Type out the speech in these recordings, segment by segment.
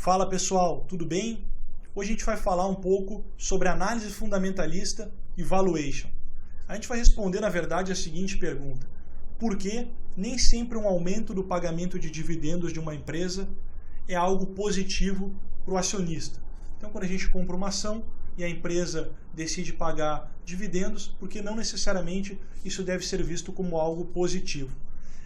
Fala pessoal, tudo bem? Hoje a gente vai falar um pouco sobre análise fundamentalista e valuation. A gente vai responder, na verdade, a seguinte pergunta: por que nem sempre um aumento do pagamento de dividendos de uma empresa é algo positivo para o acionista? Então, quando a gente compra uma ação e a empresa decide pagar dividendos, porque não necessariamente isso deve ser visto como algo positivo?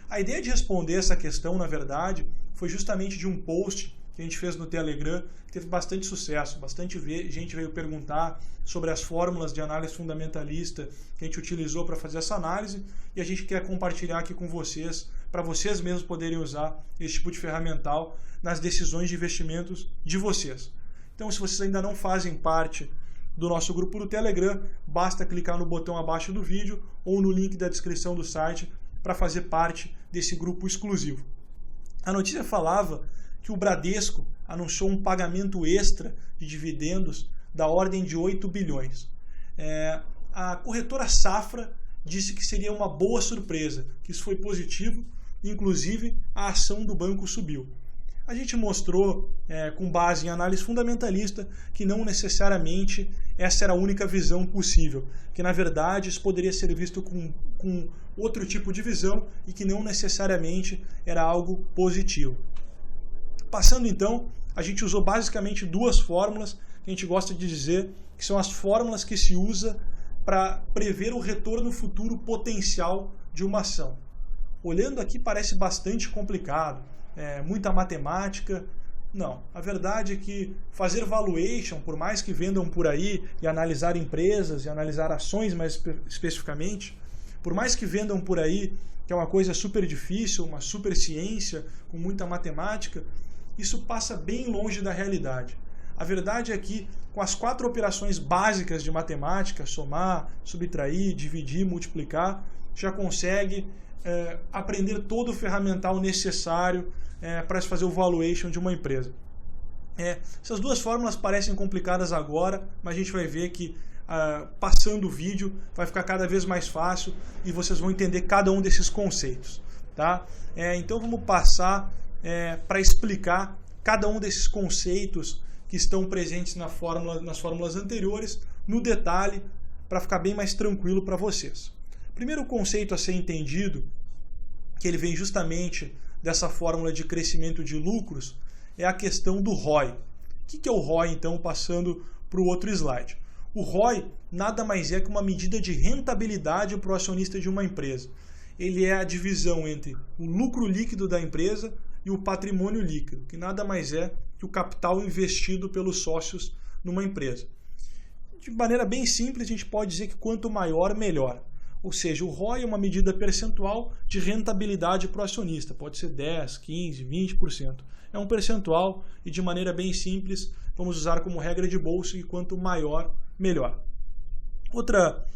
A ideia de responder essa questão, na verdade, foi justamente de um post que a gente fez no Telegram, que teve bastante sucesso. Bastante gente veio perguntar sobre as fórmulas de análise fundamentalista que a gente utilizou para fazer essa análise, e a gente quer compartilhar aqui com vocês, para vocês mesmos poderem usar esse tipo de ferramental nas decisões de investimentos de vocês. Então, se vocês ainda não fazem parte do nosso grupo do Telegram, basta clicar no botão abaixo do vídeo ou no link da descrição do site para fazer parte desse grupo exclusivo. A notícia falava que o Bradesco anunciou um pagamento extra de dividendos da ordem de 8 bilhões. A corretora Safra disse que seria uma boa surpresa, que isso foi positivo, inclusive a ação do banco subiu. A gente mostrou, com base em análise fundamentalista, que não necessariamente essa era a única visão possível, que na verdade isso poderia ser visto com outro tipo de visão e que não necessariamente era algo positivo. Passando então, a gente usou basicamente duas fórmulas que a gente gosta de dizer que são as fórmulas que se usa para prever o retorno futuro potencial de uma ação. Olhando aqui parece bastante complicado, muita matemática. Não, a verdade é que fazer valuation, por mais que vendam por aí e analisar empresas e analisar ações mais especificamente, por mais que vendam por aí, que é uma coisa super difícil, uma super ciência com muita matemática, isso passa bem longe da realidade. A verdade é que com as 4 operações básicas de matemática, somar, subtrair, dividir, multiplicar, já consegue aprender todo o ferramental necessário para se fazer o valuation de uma empresa. Essas duas fórmulas parecem complicadas agora, mas a gente vai ver que passando o vídeo vai ficar cada vez mais fácil e vocês vão entender cada um desses conceitos. Tá? Então vamos passar para explicar cada um desses conceitos que estão presentes nas fórmulas anteriores, no detalhe, para ficar bem mais tranquilo para vocês. Primeiro conceito a ser entendido, que ele vem justamente dessa fórmula de crescimento de lucros, é a questão do ROI. O que é o ROI, então, passando para o outro slide? O ROI nada mais é que uma medida de rentabilidade para o acionista de uma empresa. Ele é a divisão entre o lucro líquido da empresa e o patrimônio líquido, que nada mais é que o capital investido pelos sócios numa empresa. De maneira bem simples, a gente pode dizer que quanto maior, melhor. Ou seja, o ROI é uma medida percentual de rentabilidade para o acionista. Pode ser 10%, 15%, 20%. É um percentual e, de maneira bem simples, vamos usar como regra de bolsa que quanto maior, melhor. Outra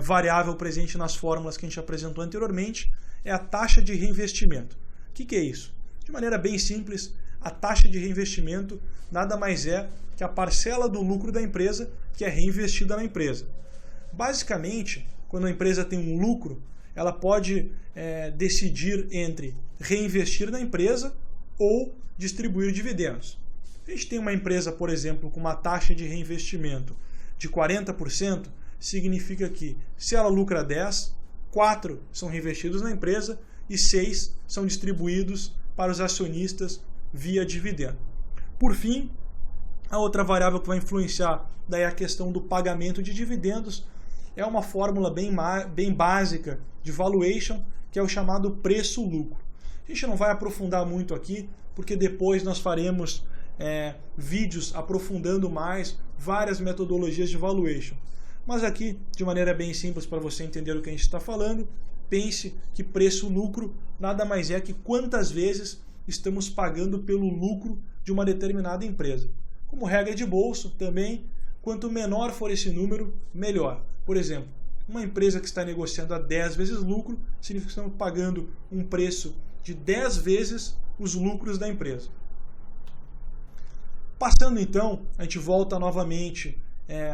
variável presente nas fórmulas que a gente apresentou anteriormente é a taxa de reinvestimento. O que é isso? De maneira bem simples, a taxa de reinvestimento nada mais é que a parcela do lucro da empresa que é reinvestida na empresa. Basicamente, quando a empresa tem um lucro, ela pode decidir entre reinvestir na empresa ou distribuir dividendos. A gente tem uma empresa, por exemplo, com uma taxa de reinvestimento de 40%, significa que se ela lucra 10, 4 são reinvestidos na empresa e 6 são distribuídos para os acionistas via dividendo. Por fim, a outra variável que vai influenciar daí a questão do pagamento de dividendos é uma fórmula bem básica de valuation, que é o chamado preço-lucro. A gente não vai aprofundar muito aqui, porque depois nós faremos vídeos aprofundando mais várias metodologias de valuation. Mas aqui, de maneira bem simples para você entender o que a gente está falando, pense que preço-lucro nada mais é que quantas vezes estamos pagando pelo lucro de uma determinada empresa. Como regra de bolsa, também, quanto menor for esse número, melhor. Por exemplo, uma empresa que está negociando a 10 vezes lucro, significa que estamos pagando um preço de 10 vezes os lucros da empresa. Passando então, a gente volta novamente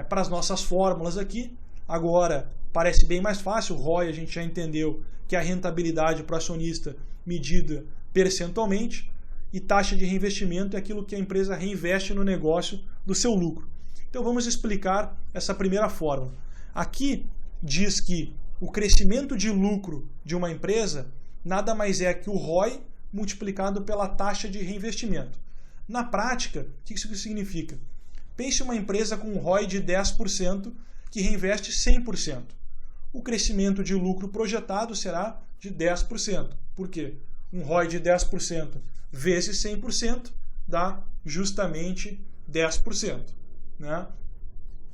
para as nossas fórmulas aqui. Agora parece bem mais fácil. O ROI a gente já entendeu que é a rentabilidade para o acionista medida percentualmente. e taxa de reinvestimento é aquilo que a empresa reinveste no negócio do seu lucro. Então vamos explicar essa primeira fórmula. Aqui diz que o crescimento de lucro de uma empresa nada mais é que o ROI multiplicado pela taxa de reinvestimento. Na prática, o que isso significa? Pense uma empresa com um ROI de 10% que reinveste 100%. O crescimento de lucro projetado será de 10%. Por quê? Um ROI de 10% vezes 100% dá justamente 10%. Né?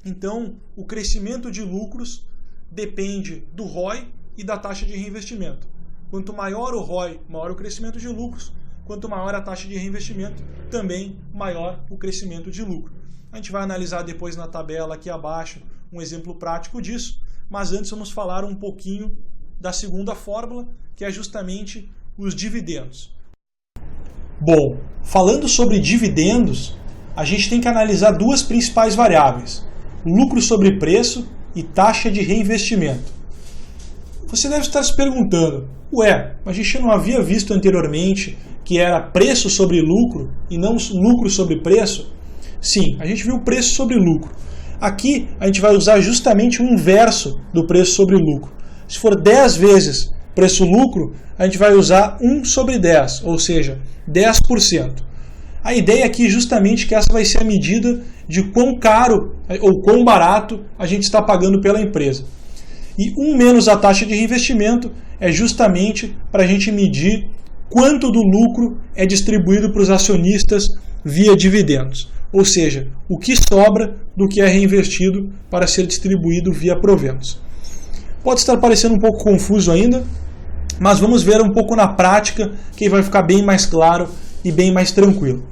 Então, o crescimento de lucros depende do ROI e da taxa de reinvestimento. Quanto maior o ROI, maior o crescimento de lucros. Quanto maior a taxa de reinvestimento, também maior o crescimento de lucro. A gente vai analisar depois na tabela aqui abaixo um exemplo prático disso, mas antes vamos falar um pouquinho da segunda fórmula, que é justamente os dividendos. Bom, falando sobre dividendos, a gente tem que analisar duas principais variáveis: lucro sobre preço e taxa de reinvestimento. Você deve estar se perguntando, a gente não havia visto anteriormente que era preço sobre lucro e não lucro sobre preço? Sim, a gente viu preço sobre lucro. Aqui a gente vai usar justamente o inverso do preço sobre lucro. Se for 10 vezes preço-lucro, a gente vai usar 1 sobre 10, ou seja, 10%. A ideia aqui é justamente que essa vai ser a medida de quão caro ou quão barato a gente está pagando pela empresa. E 1 menos a taxa de reinvestimento é justamente para a gente medir quanto do lucro é distribuído para os acionistas via dividendos. Ou seja, o que sobra do que é reinvestido para ser distribuído via proventos. Pode estar parecendo um pouco confuso ainda, mas vamos ver um pouco na prática que vai ficar bem mais claro e bem mais tranquilo.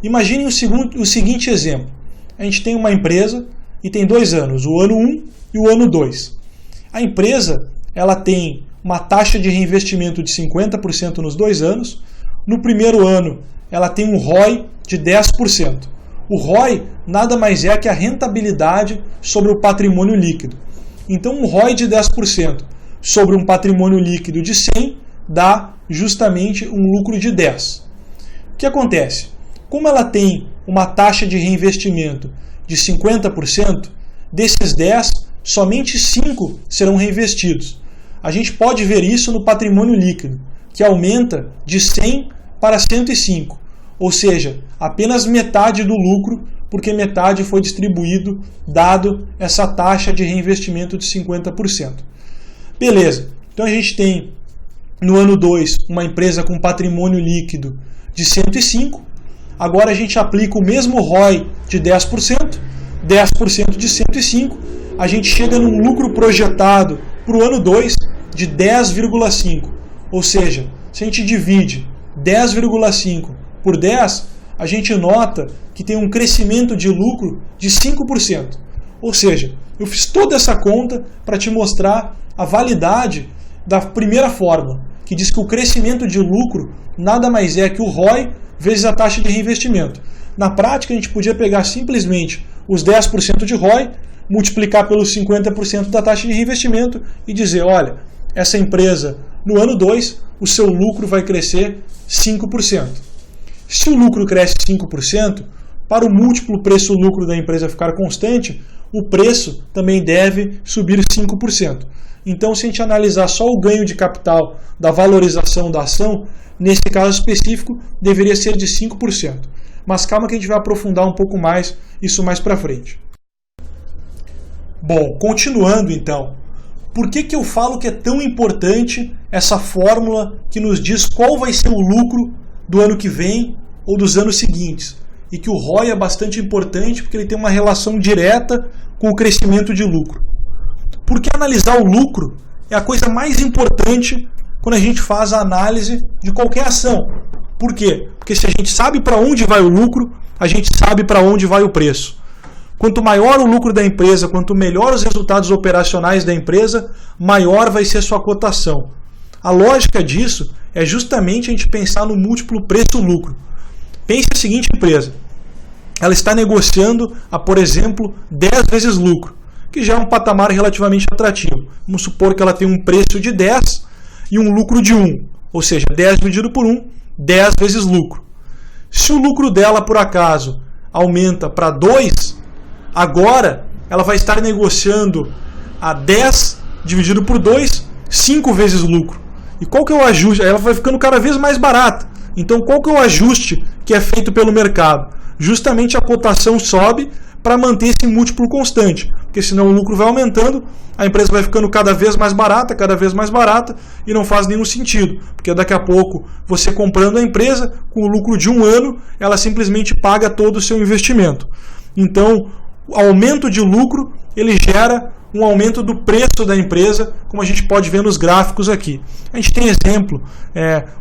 Imagine o seguinte exemplo. A gente tem uma empresa e tem 2 anos, o ano 1 e o ano 2. A empresa ela tem uma taxa de reinvestimento de 50% nos 2 anos. No primeiro ano, ela tem um ROI de 10%. O ROI nada mais é que a rentabilidade sobre o patrimônio líquido. Então, um ROI de 10% sobre um patrimônio líquido de 100 dá justamente um lucro de 10. O que acontece? Como ela tem uma taxa de reinvestimento de 50%, desses 10, somente 5 serão reinvestidos. A gente pode ver isso no patrimônio líquido, que aumenta de 100 para 105. Ou seja, apenas metade do lucro, porque metade foi distribuído, dado essa taxa de reinvestimento de 50%. Beleza, então a gente tem no ano 2 uma empresa com patrimônio líquido de 105, agora a gente aplica o mesmo ROI de 10%, 10% de 105, a gente chega num lucro projetado para o ano 2 de 10,5, ou seja, se a gente divide 10,5 por 10, a gente nota que tem um crescimento de lucro de 5%. Ou seja, eu fiz toda essa conta para te mostrar a validade da primeira fórmula, que diz que o crescimento de lucro nada mais é que o ROI vezes a taxa de reinvestimento. Na prática, a gente podia pegar simplesmente os 10% de ROI, multiplicar pelos 50% da taxa de reinvestimento e dizer, olha, essa empresa, no ano 2, o seu lucro vai crescer 5%. Se o lucro cresce 5%, para o múltiplo preço-lucro da empresa ficar constante, o preço também deve subir 5%. Então, se a gente analisar só o ganho de capital da valorização da ação, nesse caso específico, deveria ser de 5%. Mas calma que a gente vai aprofundar um pouco mais isso mais para frente. Bom, continuando então. Por que eu falo que é tão importante essa fórmula que nos diz qual vai ser o lucro do ano que vem ou dos anos seguintes? E que o ROI é bastante importante porque ele tem uma relação direta com o crescimento de lucro. Porque analisar o lucro é a coisa mais importante quando a gente faz a análise de qualquer ação. Por quê? Porque se a gente sabe para onde vai o lucro, a gente sabe para onde vai o preço. Quanto maior o lucro da empresa, quanto melhor os resultados operacionais da empresa, maior vai ser sua cotação. A lógica disso é justamente a gente pensar no múltiplo preço-lucro. Pense a seguinte empresa. Ela está negociando a, por exemplo, 10 vezes lucro, que já é um patamar relativamente atrativo. Vamos supor que ela tem um preço de 10 e um lucro de 1. Ou seja, 10 dividido por 1, 10 vezes lucro. Se o lucro dela, por acaso, aumenta para 2, agora ela vai estar negociando a 10 dividido por 2, 5 vezes lucro. E qual que é o ajuste? Ela vai ficando cada vez mais barata. Então qual que é o ajuste que é feito pelo mercado? Justamente a cotação sobe para manter esse múltiplo constante, porque senão o lucro vai aumentando, a empresa vai ficando cada vez mais barata e não faz nenhum sentido, porque daqui a pouco você comprando a empresa com o lucro de 1 ano, ela simplesmente paga todo o seu investimento. Então, o aumento de lucro, ele gera um aumento do preço da empresa, como a gente pode ver nos gráficos aqui. A gente tem exemplo,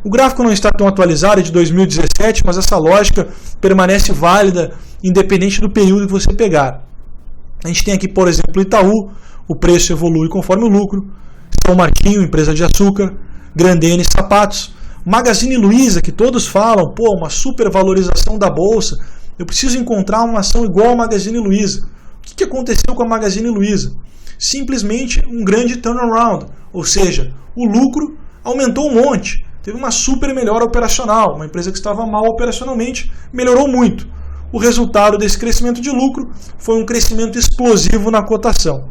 o gráfico não está tão atualizado, é de 2017, mas essa lógica permanece válida independente do período que você pegar. A gente tem aqui, por exemplo, Itaú, o preço evolui conforme o lucro, São Martinho, empresa de açúcar, Grendene Sapatos, Magazine Luiza, que todos falam, pô, uma supervalorização da bolsa, eu preciso encontrar uma ação igual ao Magazine Luiza. O que aconteceu com a Magazine Luiza? Simplesmente um grande turnaround, ou seja, o lucro aumentou um monte, teve uma super melhora operacional, uma empresa que estava mal operacionalmente melhorou muito. O resultado desse crescimento de lucro foi um crescimento explosivo na cotação.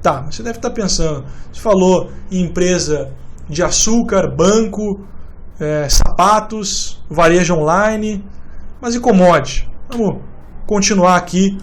Tá, você deve estar pensando, você falou em empresa de açúcar, banco, sapatos, varejo online, mas e commodity? Vamos continuar aqui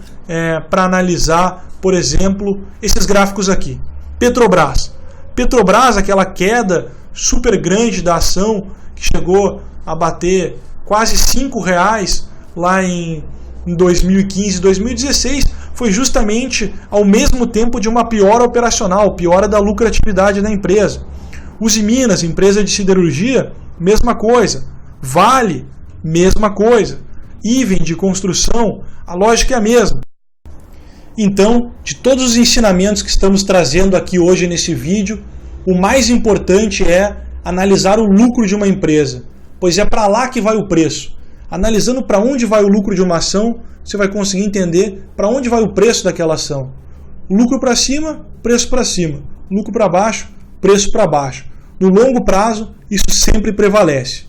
para analisar, por exemplo, esses gráficos aqui. Petrobras. Petrobras, aquela queda super grande da ação, que chegou a bater quase R$5 lá em 2015 e 2016, foi justamente ao mesmo tempo de uma piora operacional, piora da lucratividade da empresa. Usiminas, empresa de siderurgia, mesma coisa. Vale, mesma coisa. Iven de construção, a lógica é a mesma. Então, de todos os ensinamentos que estamos trazendo aqui hoje nesse vídeo, o mais importante é analisar o lucro de uma empresa, pois é para lá que vai o preço. Analisando para onde vai o lucro de uma ação, você vai conseguir entender para onde vai o preço daquela ação. O lucro para cima, preço para cima. Lucro para baixo, preço para baixo. No longo prazo, isso sempre prevalece.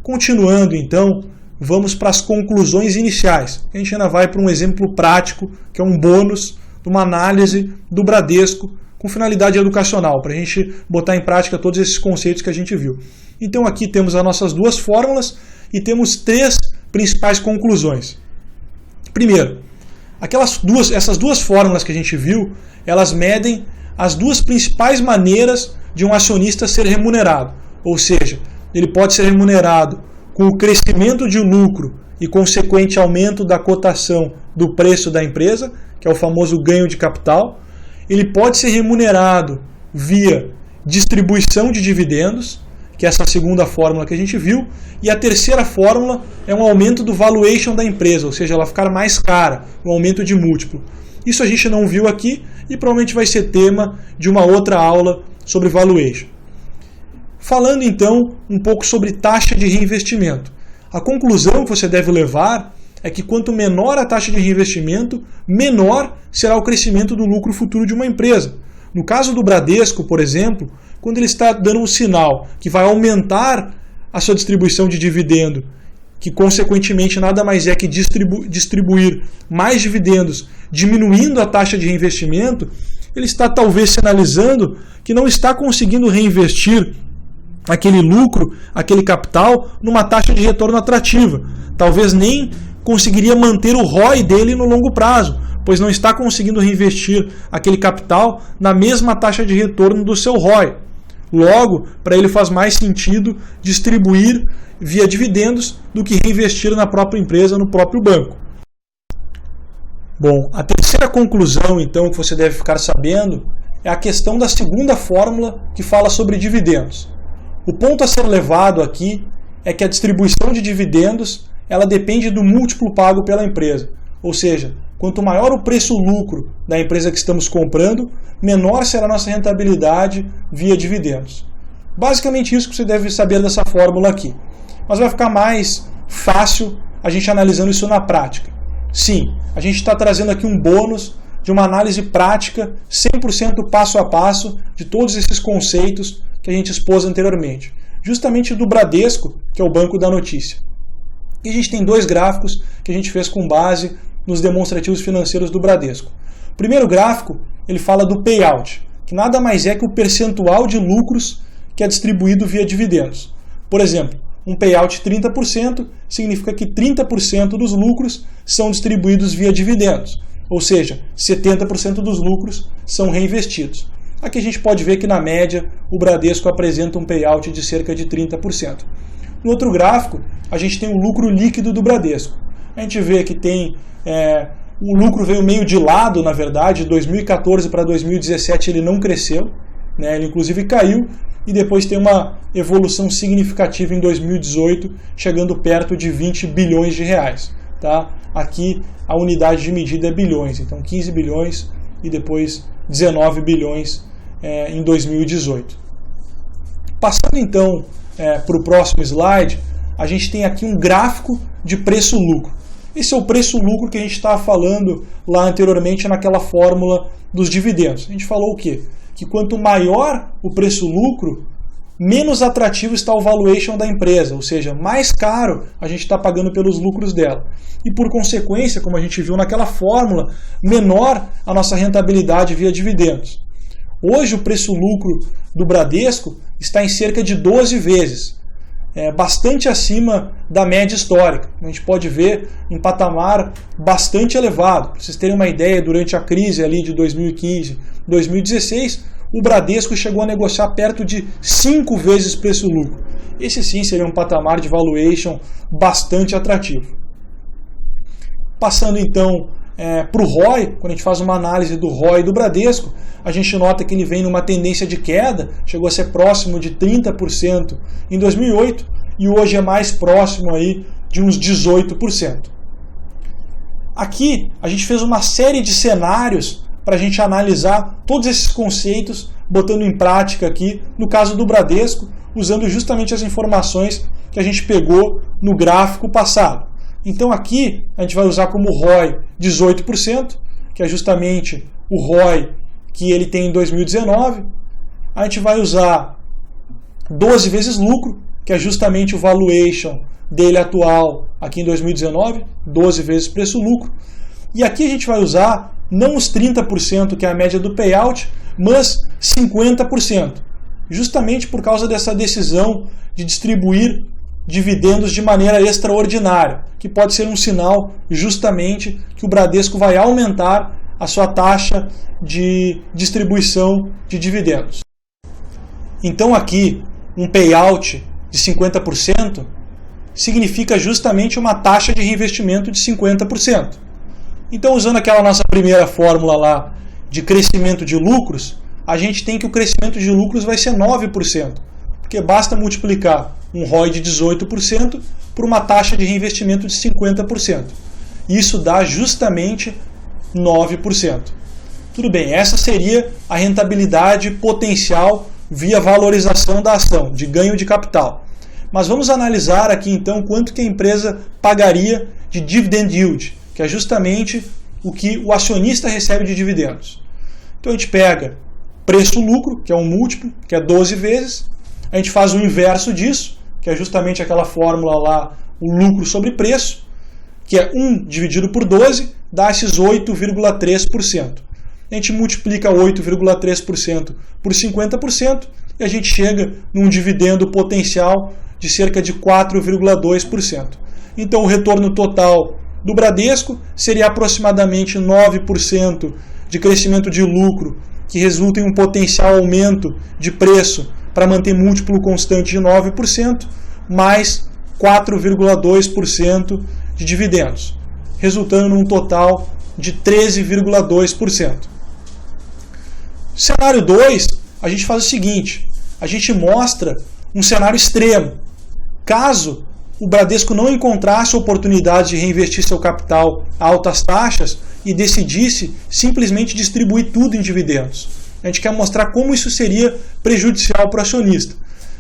Continuando, então, vamos para as conclusões iniciais. A gente ainda vai para um exemplo prático, que é um bônus de uma análise do Bradesco com finalidade educacional, para a gente botar em prática todos esses conceitos que a gente viu. Então aqui temos as nossas duas fórmulas e temos 3 principais conclusões. Primeiro, essas duas fórmulas que a gente viu, elas medem as 2 principais maneiras de um acionista ser remunerado. Ou seja, ele pode ser remunerado com o crescimento de lucro e consequente aumento da cotação do preço da empresa, que é o famoso ganho de capital. Ele pode ser remunerado via distribuição de dividendos, que é essa segunda fórmula que a gente viu, e a terceira fórmula é um aumento do valuation da empresa, ou seja, ela ficar mais cara, um aumento de múltiplo. Isso a gente não viu aqui e provavelmente vai ser tema de uma outra aula sobre valuation. Falando então um pouco sobre taxa de reinvestimento. A conclusão que você deve levar é que quanto menor a taxa de reinvestimento, menor será o crescimento do lucro futuro de uma empresa. No caso do Bradesco, por exemplo, quando ele está dando um sinal que vai aumentar a sua distribuição de dividendo, que consequentemente nada mais é que distribuir mais dividendos, diminuindo a taxa de reinvestimento, ele está talvez sinalizando que não está conseguindo reinvestir aquele lucro, aquele capital, numa taxa de retorno atrativa. Talvez nem conseguiria manter o ROI dele no longo prazo, pois não está conseguindo reinvestir aquele capital na mesma taxa de retorno do seu ROI. Logo, para ele faz mais sentido distribuir via dividendos do que reinvestir na própria empresa, no próprio banco. Bom, a terceira conclusão, então, que você deve ficar sabendo é a questão da segunda fórmula que fala sobre dividendos. O ponto a ser levado aqui é que a distribuição de dividendos ela depende do múltiplo pago pela empresa. Ou seja, quanto maior o preço-lucro da empresa que estamos comprando, menor será a nossa rentabilidade via dividendos. Basicamente isso que você deve saber dessa fórmula aqui. Mas vai ficar mais fácil a gente analisando isso na prática. Sim, a gente está trazendo aqui um bônus de uma análise prática, 100% passo a passo, de todos esses conceitos que a gente expôs anteriormente. Justamente do Bradesco, que é o banco da notícia. E a gente tem dois gráficos que a gente fez com base nos demonstrativos financeiros do Bradesco. O primeiro gráfico, ele fala do payout, que nada mais é que o percentual de lucros que é distribuído via dividendos. Por exemplo, um payout de 30% significa que 30% dos lucros são distribuídos via dividendos, ou seja, 70% dos lucros são reinvestidos. Aqui a gente pode ver que na média o Bradesco apresenta um payout de cerca de 30%. No outro gráfico, a gente tem o lucro líquido do Bradesco. A gente vê que tem o lucro veio meio de lado, na verdade, de 2014 para 2017 ele não cresceu, né? Ele inclusive caiu, e depois tem uma evolução significativa em 2018, chegando perto de 20 bilhões de reais. Tá? Aqui a unidade de medida é bilhões, então 15 bilhões e depois 19 bilhões em 2018. Passando então para o próximo slide, a gente tem aqui um gráfico de preço-lucro. Esse é o preço-lucro que a gente estava falando lá anteriormente naquela fórmula dos dividendos. A gente falou o quê? Que quanto maior o preço-lucro, menos atrativo está o valuation da empresa, ou seja, mais caro a gente está pagando pelos lucros dela. E por consequência, como a gente viu naquela fórmula, menor a nossa rentabilidade via dividendos. Hoje o preço-lucro do Bradesco está em cerca de 12 vezes, bastante acima da média histórica. A gente pode ver um patamar bastante elevado. Para vocês terem uma ideia, durante a crise ali de 2015, 2016, o Bradesco chegou a negociar perto de 5 vezes preço-lucro. Esse sim seria um patamar de valuation bastante atrativo. Passando então para o ROI, quando a gente faz uma análise do ROI do Bradesco, a gente nota que ele vem numa tendência de queda, chegou a ser próximo de 30% em 2008 e hoje é mais próximo aí de uns 18%. Aqui a gente fez uma série de cenários para a gente analisar todos esses conceitos, botando em prática aqui, no caso do Bradesco, usando justamente as informações que a gente pegou no gráfico passado. Então aqui a gente vai usar como ROI 18%, que é justamente o ROI que ele tem em 2019. A gente vai usar 12 vezes lucro, que é justamente o valuation dele atual aqui em 2019, 12 vezes preço-lucro. E aqui a gente vai usar não os 30%, que é a média do payout, mas 50%, justamente por causa dessa decisão de distribuir dividendos de maneira extraordinária, que pode ser um sinal justamente que o Bradesco vai aumentar a sua taxa de distribuição de dividendos. Então aqui, um payout de 50% significa justamente uma taxa de reinvestimento de 50%. Então, usando aquela nossa primeira fórmula lá de crescimento de lucros, a gente tem que o crescimento de lucros vai ser 9%, porque basta multiplicar um ROI de 18% por uma taxa de reinvestimento de 50%. Isso dá justamente 9%. Tudo bem, essa seria a rentabilidade potencial via valorização da ação, de ganho de capital. Mas vamos analisar aqui então quanto que a empresa pagaria de dividend yield, que é justamente o que o acionista recebe de dividendos. Então a gente pega preço-lucro, que é um múltiplo, que é 12 vezes, a gente faz o inverso disso, que é justamente aquela fórmula lá, o lucro sobre preço, que é 1 dividido por 12, dá esses 8,3%. A gente multiplica 8,3% por 50% e a gente chega num dividendo potencial de cerca de 4,2%. Então o retorno total do Bradesco seria aproximadamente 9% de crescimento de lucro, que resulta em um potencial aumento de preço para manter múltiplo constante de 9%, mais 4,2% de dividendos, resultando num total de 13,2%. Cenário 2, a gente faz o seguinte, a gente mostra um cenário extremo. Caso o Bradesco não encontrasse oportunidade de reinvestir seu capital a altas taxas e decidisse simplesmente distribuir tudo em dividendos. A gente quer mostrar como isso seria prejudicial para o acionista.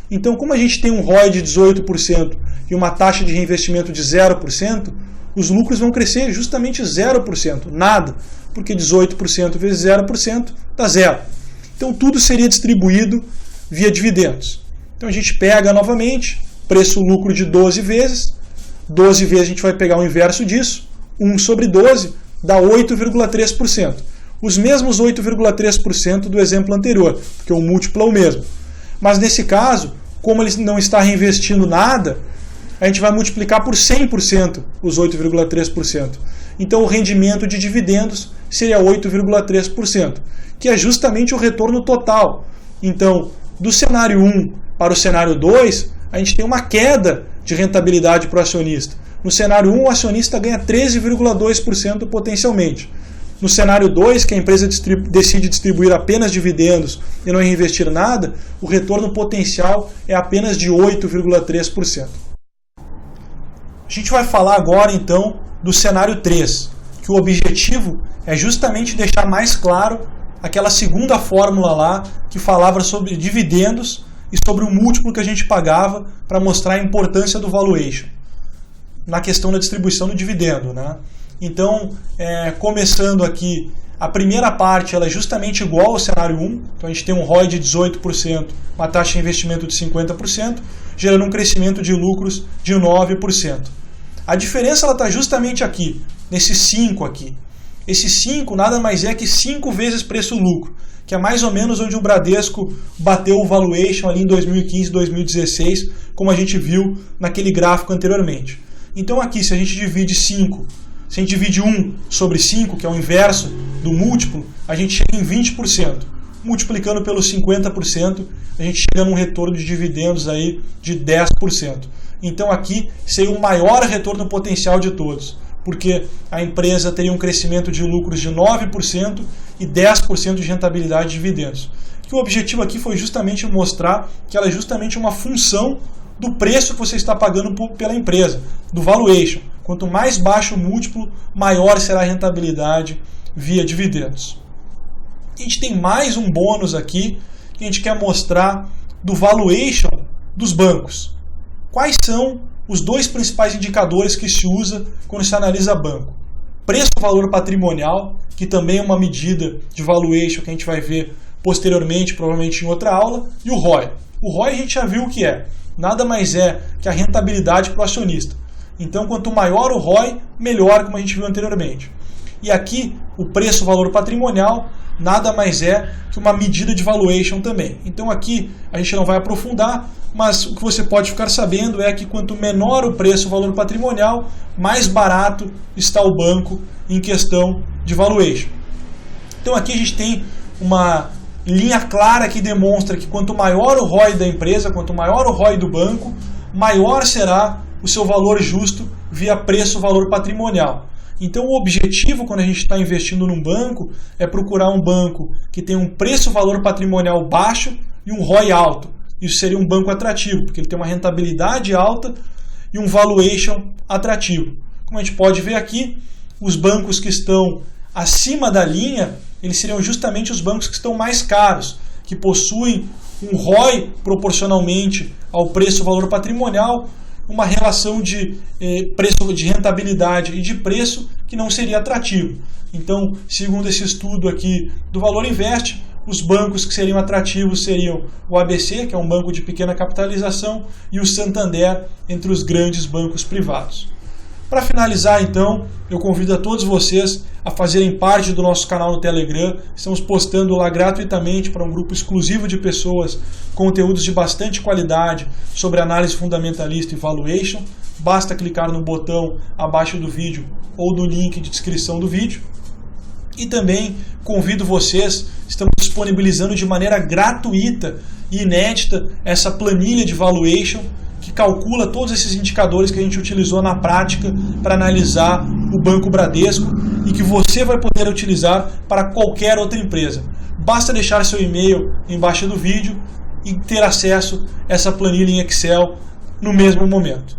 Então, como a gente tem um ROI de 18% e uma taxa de reinvestimento de 0%, os lucros vão crescer justamente 0%, nada, porque 18% vezes 0% dá zero. Então, tudo seria distribuído via dividendos. Então, a gente pega novamente preço-lucro de 12 vezes, 12 vezes a gente vai pegar o inverso disso, 1 sobre 12 dá 8,3%. Os mesmos 8,3% do exemplo anterior, porque o múltiplo é o mesmo. Mas nesse caso, como ele não está reinvestindo nada, a gente vai multiplicar por 100% os 8,3%. Então o rendimento de dividendos seria 8,3%, que é justamente o retorno total. Então, do cenário 1 para o cenário 2, a gente tem uma queda de rentabilidade para o acionista. No cenário 1, o acionista ganha 13,2% potencialmente. No cenário 2, que a empresa decide distribuir apenas dividendos e não reinvestir nada, o retorno potencial é apenas de 8,3%. A gente vai falar agora, então, do cenário 3, que o objetivo é justamente deixar mais claro aquela segunda fórmula lá que falava sobre dividendos e sobre o múltiplo que a gente pagava para mostrar a importância do valuation na questão da distribuição do dividendo, né? Então, começando aqui, a primeira parte ela é justamente igual ao cenário 1, então a gente tem um ROI de 18%, uma taxa de investimento de 50%, gerando um crescimento de lucros de 9%. A diferença está justamente aqui, nesse 5 aqui. Esse 5 nada mais é que 5 vezes preço-lucro, que é mais ou menos onde o Bradesco bateu o valuation ali em 2015, 2016, como a gente viu naquele gráfico anteriormente. Então aqui, se a gente divide 5, se a gente divide 1 sobre 5, que é o inverso do múltiplo, a gente chega em 20%. Multiplicando pelos 50%, a gente chega num retorno de dividendos aí de 10%. Então aqui seria o maior retorno potencial de todos, porque a empresa teria um crescimento de lucros de 9% e 10% de rentabilidade de dividendos. Que o objetivo aqui foi justamente mostrar que ela é justamente uma função do preço que você está pagando pela empresa, do valuation. Quanto mais baixo o múltiplo, maior será a rentabilidade via dividendos. A gente tem mais um bônus aqui que a gente quer mostrar do valuation dos bancos. Quais são os dois principais indicadores que se usa quando se analisa banco? Preço-valor patrimonial, que também é uma medida de valuation que a gente vai ver posteriormente, provavelmente em outra aula, e o ROI. O ROI a gente já viu o que é. Nada mais é que a rentabilidade para o acionista. Então, quanto maior o ROI, melhor, como a gente viu anteriormente. E aqui, o preço-valor patrimonial nada mais é que uma medida de valuation também. Então aqui a gente não vai aprofundar, mas o que você pode ficar sabendo é que quanto menor o preço-valor patrimonial, mais barato está o banco em questão de valuation. Então aqui a gente tem uma linha clara que demonstra que quanto maior o ROI da empresa, quanto maior o ROI do banco, maior será o seu valor justo via preço-valor patrimonial. Então o objetivo quando a gente está investindo num banco é procurar um banco que tem um preço-valor patrimonial baixo e um ROI alto. Isso seria um banco atrativo, porque ele tem uma rentabilidade alta e um valuation atrativo. Como a gente pode ver aqui, os bancos que estão acima da linha, eles seriam justamente os bancos que estão mais caros, que possuem um ROI proporcionalmente ao preço-valor patrimonial, uma relação de preço, de rentabilidade e de preço que não seria atrativo. Então, segundo esse estudo aqui do Valor Invest, os bancos que seriam atrativos seriam o ABC, que é um banco de pequena capitalização, e o Santander, entre os grandes bancos privados. Para finalizar, então, eu convido a todos vocês a fazerem parte do nosso canal no Telegram. Estamos postando lá gratuitamente para um grupo exclusivo de pessoas conteúdos de bastante qualidade sobre análise fundamentalista e valuation. Basta clicar no botão abaixo do vídeo ou no link de descrição do vídeo. E também convido vocês, estamos disponibilizando de maneira gratuita e inédita essa planilha de valuation que calcula todos esses indicadores que a gente utilizou na prática para analisar o Banco Bradesco e que você vai poder utilizar para qualquer outra empresa. Basta deixar seu e-mail embaixo do vídeo e ter acesso a essa planilha em Excel no mesmo momento.